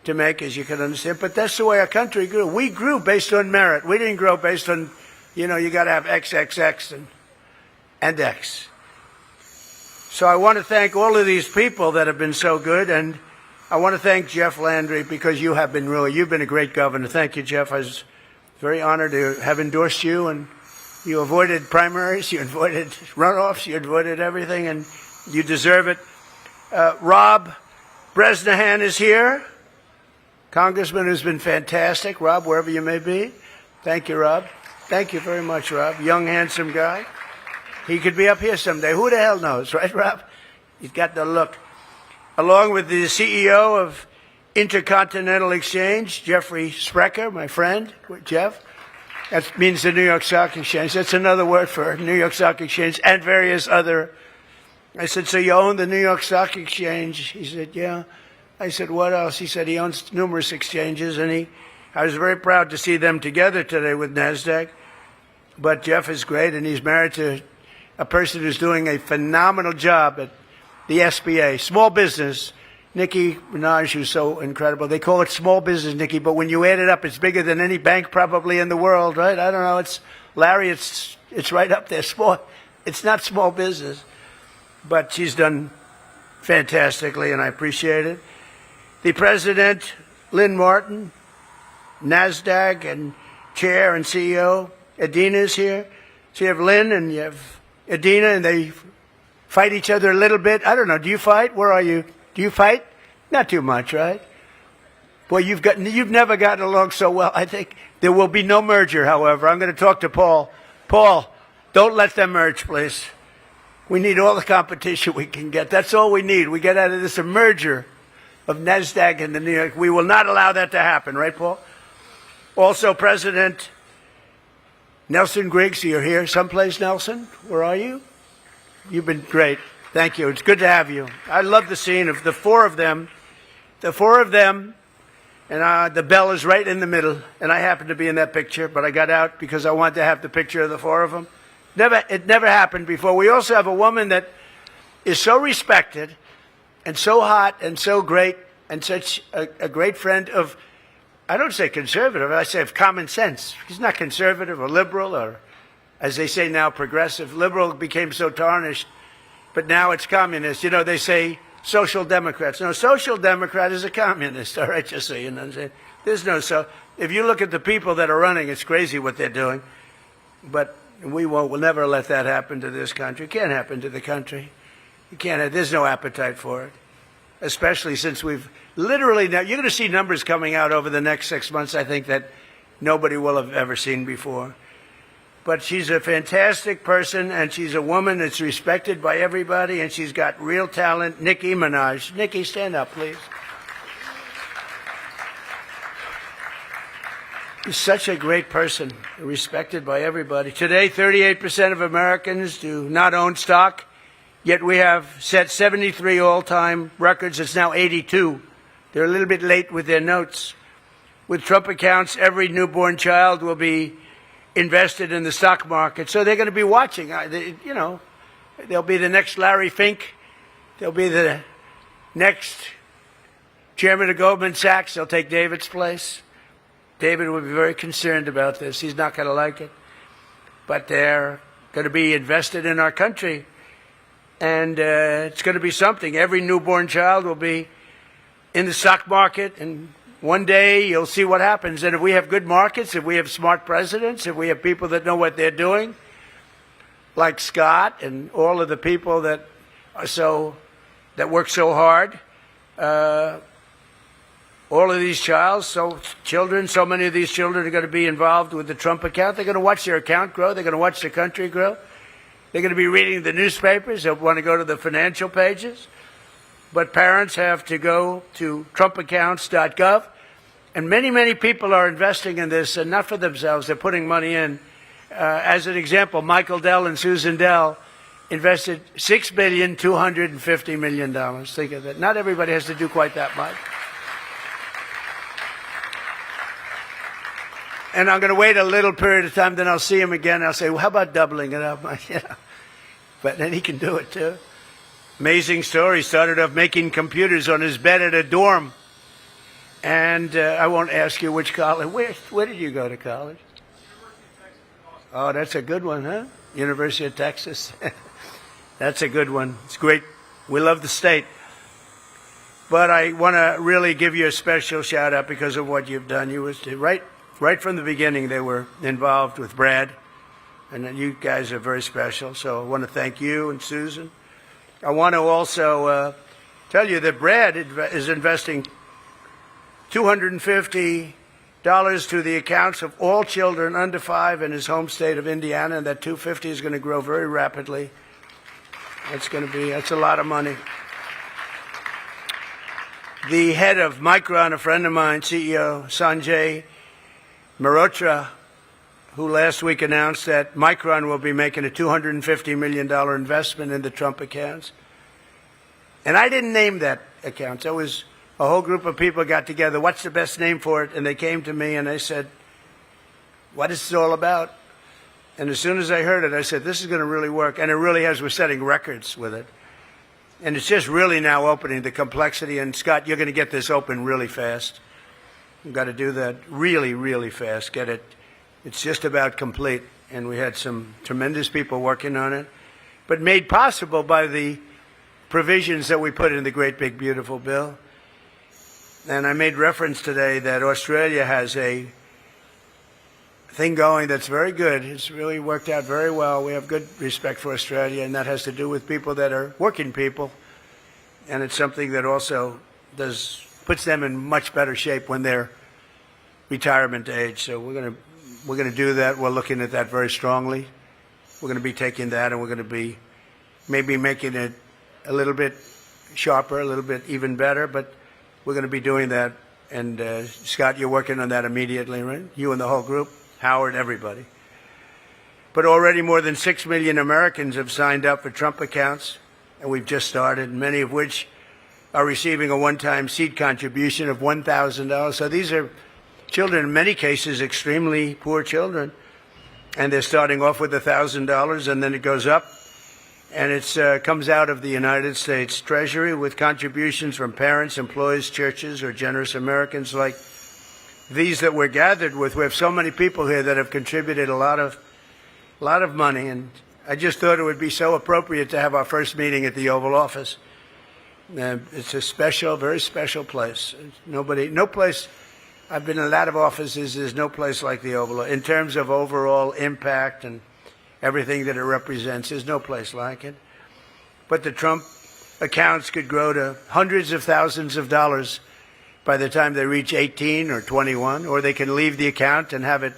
to make, as you can understand. But that's the way our country grew. We grew based on merit. We didn't grow based on, you got to have XXX and X. So I want to thank all of these people that have been so good, and I want to thank Jeff Landry because you've been a great governor. Thank you, Jeff. I was very honored to have endorsed you, and you avoided primaries, you avoided runoffs, you avoided everything, and you deserve it. Rob Bresnahan is here, congressman who's been fantastic. Rob, wherever you may be. Thank you, Rob. Thank you very much, Rob. Young, handsome guy. He could be up here someday. Who the hell knows, right, Rob? He's got the look. Along with the CEO of Intercontinental Exchange, Jeffrey Sprecher, my friend, Jeff. That means the New York Stock Exchange. That's another word for New York Stock Exchange and various other. I said, so you own the New York Stock Exchange? He said, yeah. I said, what else? He said he owns numerous exchanges, and I was very proud to see them together today with NASDAQ. But Jeff is great, and he's married to a person who's doing a phenomenal job at the SBA, small business. Nicki Minaj, who's so incredible. They call it small business, Nicki, but when you add it up, it's bigger than any bank probably in the world, right? I don't know. Larry, it's right up there. Small. It's not small business, but she's done fantastically, and I appreciate it. The president, Lynn Martin, NASDAQ, and chair and CEO, Adina is here. So you have Lynn and you have Adina, and they fight each other a little bit. I don't know. Do you fight? Where are you? Do you fight? Not too much, right? Boy, you've never gotten along so well. I think there will be no merger, however. I'm going to talk to Paul. Paul, don't let them merge, please. We need all the competition we can get. That's all we need. We get out of this a merger of NASDAQ and the New York. We will not allow that to happen, right, Paul? Also, President Nelson Griggs, you're here someplace, Nelson? Where are you? You've been great. Thank you. It's good to have you. I love the scene of the four of them. The four of them, and the bell is right in the middle, and I happen to be in that picture, but I got out because I wanted to have the picture of the four of them. It never happened before. We also have a woman that is so respected and so hot and so great and such a great friend of, I don't say conservative, I say of common sense. She's not conservative or liberal or, as they say now, progressive. Liberal became so tarnished, but now it's communist. You know, they say social democrats. No, social democrat is a communist, all right, just so you know. There's no so. If you look at the people that are running, it's crazy what they're doing. But we'll never let that happen to this country. It can't happen to the country. You can't. There's no appetite for it, especially since we've literally now. You're going to see numbers coming out over the next 6 months, I think, that nobody will have ever seen before. But she's a fantastic person, and she's a woman that's respected by everybody, and she's got real talent. Nicki Minaj. Nicki, stand up, please. She's such a great person, respected by everybody. Today, 38% of Americans do not own stock, yet we have set 73 all-time records. It's now 82. They're a little bit late with their notes. With Trump accounts, every newborn child will be invested in the stock market. So they're going to be watching. You know, they'll be the next Larry Fink. They'll be the next chairman of Goldman Sachs. They'll take David's place. David will be very concerned about this. He's not going to like it. But they're going to be invested in our country. And it's going to be something. Every newborn child will be in the stock market, and one day you'll see what happens. And if we have good markets, if we have smart presidents, if we have people that know what they're doing, like Scott and all of the people that work so hard, all of these children, so many of these children are going to be involved with the Trump account. They're going to watch their account grow. They're going to watch the country grow. They're going to be reading the newspapers. They'll want to go to the financial pages. But parents have to go to trumpaccounts.gov. And many, many people are investing in this, and not for themselves. They're putting money in. As an example, Michael Dell and Susan Dell invested $6.25 billion. Think of that. Not everybody has to do quite that much. And I'm going to wait a little period of time, then I'll see him again. I'll say, well, how about doubling it up? But then he can do it, too. Amazing story. Started off making computers on his bed at a dorm. And I won't ask you which college. Where did you go to college? Oh, that's a good one, huh? University of Texas. That's a good one. It's great. We love the state. But I want to really give you a special shout out because of what you've done. You was right from the beginning. They were involved with Brad, and you guys are very special. So I want to thank you and Susan. I want to also tell you that Brad is investing $250 to the accounts of all children under 5 in his home state of Indiana, and that $250 is going to grow very rapidly. That's a lot of money. The head of Micron, a friend of mine, CEO Sanjay Mehrotra, who last week announced that Micron will be making a $250 million investment in the Trump accounts. And I didn't name that account. It was a whole group of people got together. What's the best name for it? And they came to me and they said, what is this all about? And as soon as I heard it, I said, this is going to really work. And it really has. We're setting records with it. And it's just really now opening the complexity. And Scott, you're going to get this open really fast. We've got to do that really, really fast. Get it. It's just about complete. And we had some tremendous people working on it, but made possible by the provisions that we put in the great big beautiful bill. And I made reference today that Australia has a thing going that's very good. It's really worked out very well. We have good respect for Australia, and that has to do with people that are working people. And it's something that also puts them in much better shape when they're retirement age. So we're going to do that. We're looking at that very strongly. We're going to be taking that, and we're going to be maybe making it a little bit sharper, a little bit even better, but we're going to be doing that. And Scott, you're working on that immediately, right? You and the whole group, Howard, everybody. But already more than 6 million Americans have signed up for Trump accounts, and we've just started, many of which are receiving a one-time seed contribution of $1,000. So these are children, in many cases, extremely poor children, and they're starting off with $1,000, and then it goes up. And it comes out of the United States Treasury with contributions from parents, employees, churches, or generous Americans like these that we're gathered with. We have so many people here that have contributed a lot of money, and I just thought it would be so appropriate to have our first meeting at the Oval Office. It's a special, very special place. No place. I've been in a lot of offices. There's no place like the Oval in terms of overall impact and everything that it represents. There's no place like it. But the Trump accounts could grow to hundreds of thousands of dollars by the time they reach 18 or 21, or they can leave the account and have it